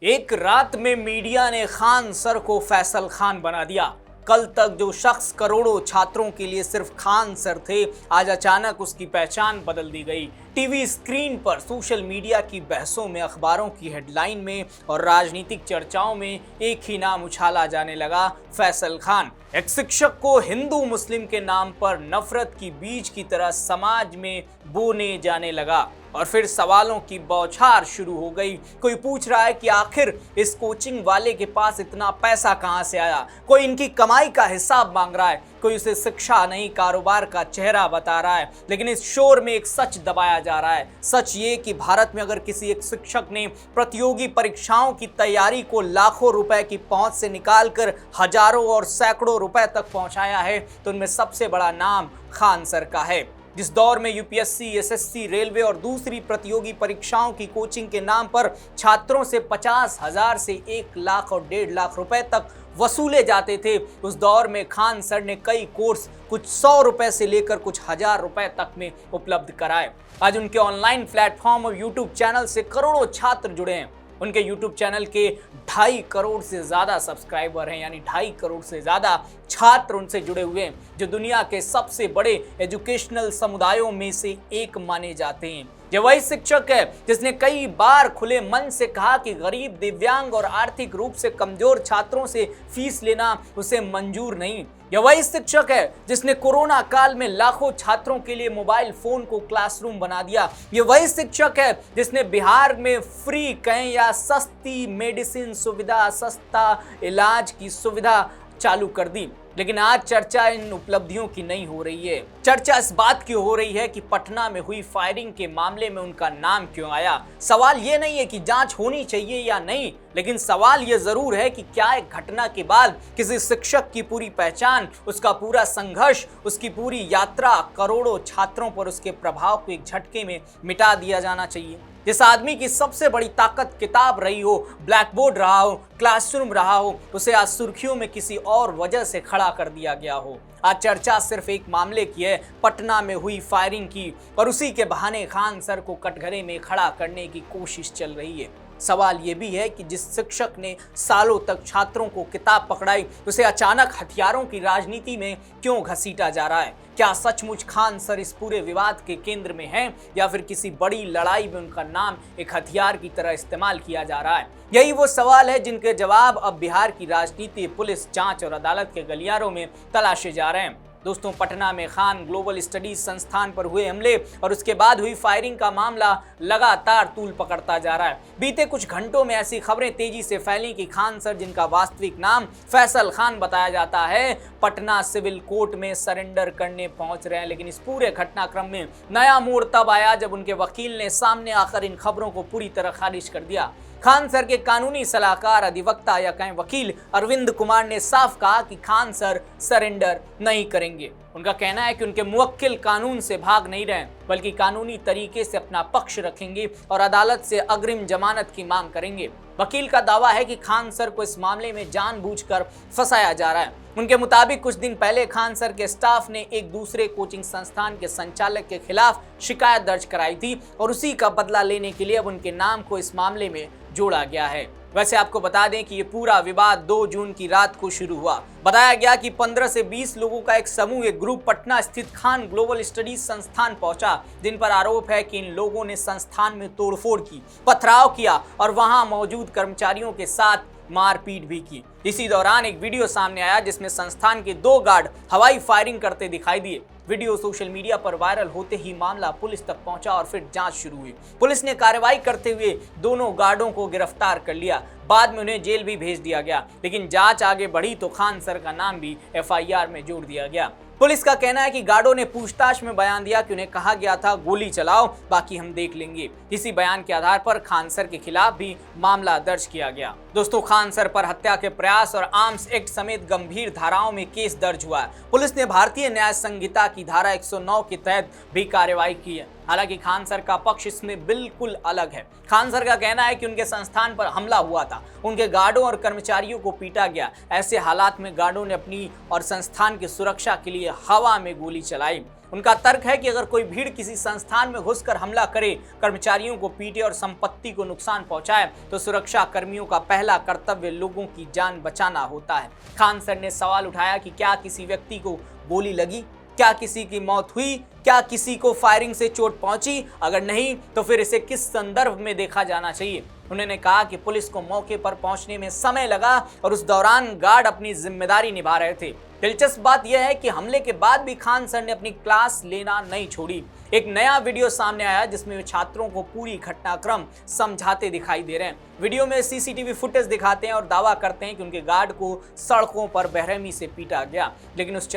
एक रात में मीडिया ने खान सर को फैसल खान बना दिया। कल तक जो शख्स करोड़ों छात्रों के लिए सिर्फ खान सर थे, आज अचानक उसकी पहचान बदल दी गई। टीवी स्क्रीन पर, सोशल मीडिया की बहसों में, अखबारों की हेडलाइन में और राजनीतिक चर्चाओं में एक ही नाम उछाला जाने लगा, फैसल खान। एक शिक्षक को हिंदू मुस्लिम के नाम पर नफरत की बीज की तरह समाज में बोने जाने लगा और फिर सवालों की बौछार शुरू हो गई। कोई पूछ रहा है कि आखिर इस कोचिंग वाले के पास इतना पैसा कहां से आया। कोई इनकी कमाई का हिसाब मांग रहा है, कोई उसे शिक्षा नहीं कारोबार का चेहरा बता रहा है। लेकिन इस शोर में एक सच दबाया जा रहा है। सच ये कि भारत में अगर किसी एक शिक्षक ने प्रतियोगी परीक्षाओं की तैयारी को लाखों रुपए की पहुंच से निकालकर हजारों और सैकड़ों रुपए तक पहुंचाया है, तो उनमें सबसे बड़ा नाम खान सर का है। जिस दौर में यूपीएससी, एसएससी, रेलवे और दूसरी प्रतियोगी परीक्षाओं की कोचिंग के नाम पर छात्रों से 50,000 से 1 लाख और 1.5 लाख रुपए तक वसूले जाते थे, उस दौर में खान सर ने कई कोर्स कुछ 100 रुपए से लेकर कुछ 1000 रुपए तक में उपलब्ध कराए। आज उनके ऑनलाइन प्लेटफॉर्म और यूट्यूब चैनल से करोड़ों छात्र जुड़े हैं। उनके यूट्यूब चैनल के 2.5 करोड़ से ज़्यादा सब्सक्राइबर हैं, यानी 2.5 करोड़ से ज़्यादा छात्र उनसे जुड़े हुए हैं, जो दुनिया के सबसे बड़े एजुकेशनल समुदायों में से एक माने जाते हैं। ये वही शिक्षक है जिसने कई बार खुले मन से कहा कि गरीब, दिव्यांग और आर्थिक रूप से कमजोर छात्रों से फीस लेना उसे मंजूर नहीं। यह वही शिक्षक है जिसने कोरोना काल में लाखों छात्रों के लिए मोबाइल फोन को क्लासरूम बना दिया। ये वही शिक्षक है जिसने बिहार में फ्री कहें या सस्ती मेडिसिन सुविधा, सस्ता इलाज की सुविधा चालू कर दी। लेकिन आज चर्चा इन उपलब्धियों की नहीं हो रही है। चर्चा इस बात की हो रही है कि पटना में हुई फायरिंग के मामले में उनका नाम क्यों आया। सवाल ये नहीं है कि जांच होनी चाहिए या नहीं, लेकिन सवाल ये जरूर है कि क्या एक घटना के बाद किसी शिक्षक की पूरी पहचान, उसका पूरा संघर्ष, उसकी पूरी यात्रा, करोड़ों छात्रों पर उसके प्रभाव को एक झटके में मिटा दिया जाना चाहिए। जिस आदमी की सबसे बड़ी ताकत किताब रही हो, ब्लैक बोर्ड रहा हो, क्लासरूम रहा हो, उसे आज सुर्खियों में किसी और वजह से खड़ा कर दिया गया हो। आज चर्चा सिर्फ एक मामले की है, पटना में हुई फायरिंग की, और उसी के बहाने खान सर को कटघरे में खड़ा करने की कोशिश चल रही है। सवाल ये भी है कि जिस शिक्षक ने सालों तक छात्रों को किताब पकड़ाई, उसे अचानक हथियारों की राजनीति में क्यों घसीटा जा रहा है। क्या सचमुच खान सर इस पूरे विवाद के केंद्र में हैं, या फिर किसी बड़ी लड़ाई में उनका नाम एक हथियार की तरह इस्तेमाल किया जा रहा है। यही वो सवाल है जिनके जवाब अब बिहार की राजनीति, पुलिस, जांच और अदालत के गलियारों में तलाशे जा रहे हैं। दोस्तों, पटना में खान ग्लोबल स्टडीज संस्थान पर हुए हमले और उसके बाद हुई फायरिंग का मामला लगातार तूल पकड़ता जा रहा है। बीते कुछ घंटों में ऐसी खबरें तेजी से फैली कि खान सर, जिनका वास्तविक नाम फैसल खान बताया जाता है, पटना सिविल कोर्ट में सरेंडर करने पहुंच रहे हैं। लेकिन इस पूरे घटनाक्रम में नया मोड़ तब आया जब उनके वकील ने सामने आकर इन खबरों को पूरी तरह खारिज कर दिया। खान सर के कानूनी सलाहकार, अधिवक्ता या कहें वकील अरविंद कुमार ने साफ कहा कि खान सर सरेंडर नहीं करेंगे। उनका कहना है कि उनके मुवक्किल कानून से भाग नहीं रहे, बल्कि कानूनी तरीके से अपना पक्ष रखेंगे और अदालत से अग्रिम जमानत की मांग करेंगे। वकील का दावा है कि खान सर को इस मामले में जानबूझकर फंसाया जा रहा है। उनके मुताबिक कुछ दिन पहले खान सर के स्टाफ ने एक दूसरे कोचिंग संस्थान के संचालक के खिलाफ शिकायत दर्ज कराई थी और उसी का बदला लेने के लिए अब उनके नाम को इस मामले में जोड़ा गया है। वैसे आपको बता दें कि ये पूरा विवाद 2 जून की रात को शुरू हुआ। बताया गया कि 15 से 20 लोगों का एक समूह, एक ग्रुप पटना स्थित खान ग्लोबल स्टडीज संस्थान पहुंचा, जिन पर आरोप है कि इन लोगों ने संस्थान में तोड़फोड़ की, पथराव किया और वहां मौजूद कर्मचारियों के साथ मारपीट भी की। इसी दौरान एक वीडियो सामने आया जिसमें संस्थान के 2 गार्ड हवाई फायरिंग करते दिखाई दिए। वीडियो सोशल मीडिया पर वायरल होते ही मामला पुलिस तक पहुंचा और फिर जांच शुरू हुई। पुलिस ने कार्रवाई करते हुए दोनों गार्डों को गिरफ्तार कर लिया। बाद में उन्हें जेल भी भेज दिया गया। लेकिन जांच आगे बढ़ी तो खान सर का नाम भी एफआईआर में जोड़ दिया गया। पुलिस का कहना है कि गार्डों ने पूछताछ में बयान दिया कि उन्हें कहा गया था गोली चलाओ, बाकी हम देख लेंगे। इसी बयान के आधार पर खान सर के खिलाफ भी मामला दर्ज किया गया। दोस्तों, खान सर पर हत्या के प्रयास और आर्म्स एक्ट समेत गंभीर धाराओं में केस दर्ज हुआ है। पुलिस ने भारतीय न्याय संहिता की धारा 109 के तहत भी कार्रवाई की है। हालांकि खान सर का पक्ष इसमें बिल्कुल अलग है। खान सर का कहना है कि उनके संस्थान पर हमला हुआ था, उनके गार्डों और कर्मचारियों को पीटा गया। ऐसे हालात में गार्डों ने अपनी और संस्थान की सुरक्षा के लिए हवा में गोली चलाई। उनका तर्क है कि अगर कोई भीड़ किसी संस्थान में घुसकर हमला करे, कर्मचारियों को पीटे और संपत्ति को नुकसान पहुंचाए तो सुरक्षा कर्मियों का पहला कर्तव्य लोगों की जान बचाना होता है। खान सर ने सवाल उठाया कि क्या किसी व्यक्ति को गोली लगी, क्या किसी की मौत हुई, क्या किसी को फायरिंग से चोट पहुंची? अगर नहीं तो फिर इसे किस संदर्भ में देखा जाना चाहिए? उन्होंने कहा कि पुलिस को मौके पर पहुंचने में समय लगा और उस दौरान गार्ड अपनी जिम्मेदारी निभा रहे थे। दिलचस्प बात यह है कि हमले के बाद भी खान सर ने अपनी क्लास लेना नहीं छोड़ी। एक नया वीडियो सामने आया जिसमें वे छात्रों को पूरी घटनाक्रम समझाते दिखाई दे रहे हैं। वीडियो में सीसीटीवी फुटेज दिखाते हैं और दावा करते हैं कि उनके गार्ड को सड़कों पर बेरहमी से पीटा गया, लेकिन उस पर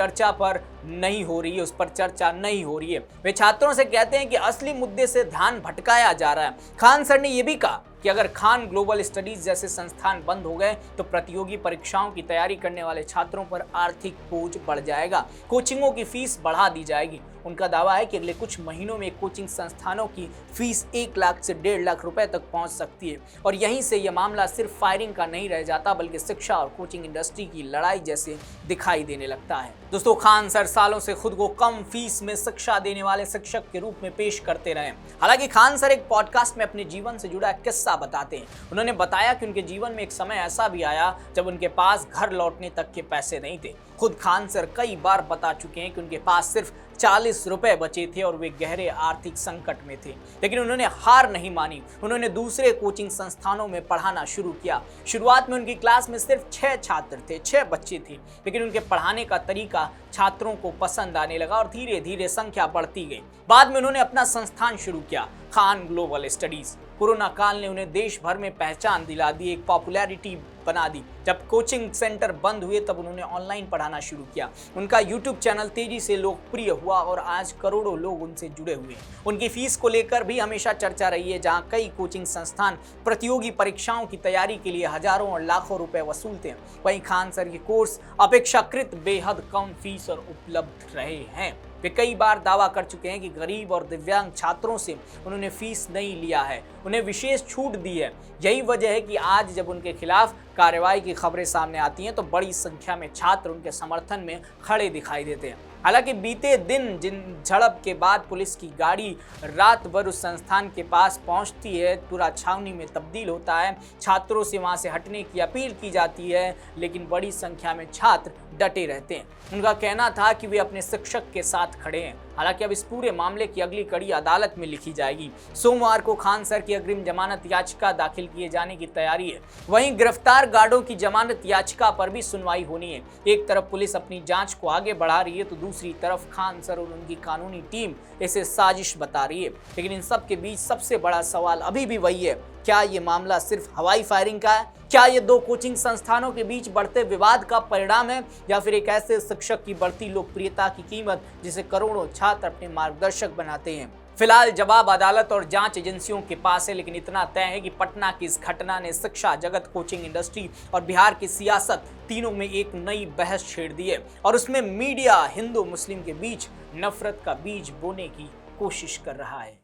चर्चा नहीं हो रही है। वे छात्रों से कहते हैं कि असली मुद्दे से ध्यान भटकाया जा रहा है। खान सर ने यह भी कहा कि अगर खान ग्लोबल स्टडीज जैसे संस्थान बंद हो गए तो प्रतियोगी परीक्षाओं की तैयारी करने वाले छात्रों पर आर्थिक बोझ बढ़ जाएगा, कोचिंगों की फीस बढ़ा दी जाएगी। उनका दावा है कि अगले कुछ महीनों में कोचिंग संस्थानों की फीस 1 लाख से 1.5 लाख रुपए तक पहुंच सकती है और यहीं से यह मामला सिर्फ फायरिंग का नहीं रह जाता बल्कि शिक्षा और कोचिंग इंडस्ट्री की लड़ाई जैसे दिखाई देने लगता है। दोस्तों, खान सर सालों से खुद को कम फीस में शिक्षा देने वाले शिक्षक के रूप में पेश करते रहे। हालांकि खान सर एक पॉडकास्ट में अपने जीवन से जुड़ा एक किस्सा बताते हैं। उन्होंने बताया कि उनके जीवन में एक समय ऐसा भी आया जब उनके पास घर लौटने तक के पैसे नहीं थे। खुद खान सर कई बार बता चुके हैं कि उनके पास सिर्फ 40 रुपए बचे थे और वे गहरे आर्थिक संकट में थे, लेकिन उन्होंने हार नहीं मानी। उन्होंने दूसरे कोचिंग संस्थानों में पढ़ाना शुरू किया। शुरुआत में उनकी क्लास में सिर्फ 6 छात्र थे, 6 बच्चे थे, लेकिन उनके पढ़ाने का तरीका छात्रों को पसंद आने लगा और धीरे धीरे संख्या बढ़ती गई। बाद में उन्होंने अपना संस्थान शुरू किया, खान ग्लोबल स्टडीज। कोरोना काल ने उन्हें देश भर में पहचान दिला दी, एक पॉपुलैरिटी बना दी। जब कोचिंग सेंटर बंद हुए तब उन्होंने ऑनलाइन पढ़ाना शुरू किया। उनका यूट्यूब चैनल तेजी से लोकप्रिय हुआ और आज करोड़ों लोग उनसे जुड़े हुए। उनकी फीस को लेकर भी हमेशा चर्चा रही है, जहां कई कोचिंग संस्थान प्रतियोगी परीक्षाओं की तैयारी के लिए हजारों और लाखों रुपए वसूलते हैं। वहीं खान सर के कोर्स अपेक्षाकृत बेहद कम फीस और उपलब्ध रहे हैं। वे कई बार दावा कर चुके हैं कि गरीब और दिव्यांग छात्रों से उन्होंने फीस नहीं लिया है, उन्हें विशेष छूट दी है। यही वजह है कि आज जब उनके खिलाफ कार्रवाई की खबरें सामने आती हैं तो बड़ी संख्या में छात्र उनके समर्थन में खड़े दिखाई देते हैं। हालांकि बीते दिन झड़प के बाद पुलिस की गाड़ी रात भर उस संस्थान के पास पहुंचती है, पूरा छावनी में तब्दील होता है, छात्रों से वहां से हटने की अपील की जाती है, लेकिन बड़ी संख्या में छात्र डटे रहते हैं। उनका कहना था कि वे अपने शिक्षक के साथ खड़े हैं। हालांकि अब इस पूरे मामले की अगली कड़ी अदालत में लिखी जाएगी। सोमवार को खान सर की अग्रिम जमानत याचिका दाखिल किए जाने की तैयारी है। वहीं गिरफ्तार गार्डों की जमानत याचिका पर भी सुनवाई होनी है। एक तरफ पुलिस अपनी जांच को आगे बढ़ा रही है तो दूसरी तरफ खान सर और उनकी कानूनी टीम इसे साजिश बता रही है। लेकिन इन सब के बीच सबसे बड़ा सवाल अभी भी वही है, क्या ये मामला सिर्फ हवाई फायरिंग का है? क्या ये 2 कोचिंग संस्थानों के बीच बढ़ते विवाद का परिणाम है या फिर एक ऐसे शिक्षक की बढ़ती लोकप्रियता की कीमत जिसे करोड़ों छात्र अपने मार्गदर्शक बनाते हैं? फिलहाल जवाब अदालत और जांच एजेंसियों के पास है, लेकिन इतना तय है कि पटना की इस घटना ने शिक्षा जगत, कोचिंग इंडस्ट्री और बिहार की सियासत तीनों में एक नई बहस छेड़ दी है और उसमें मीडिया हिंदू मुस्लिम के बीच नफरत का बीज बोने की कोशिश कर रहा है।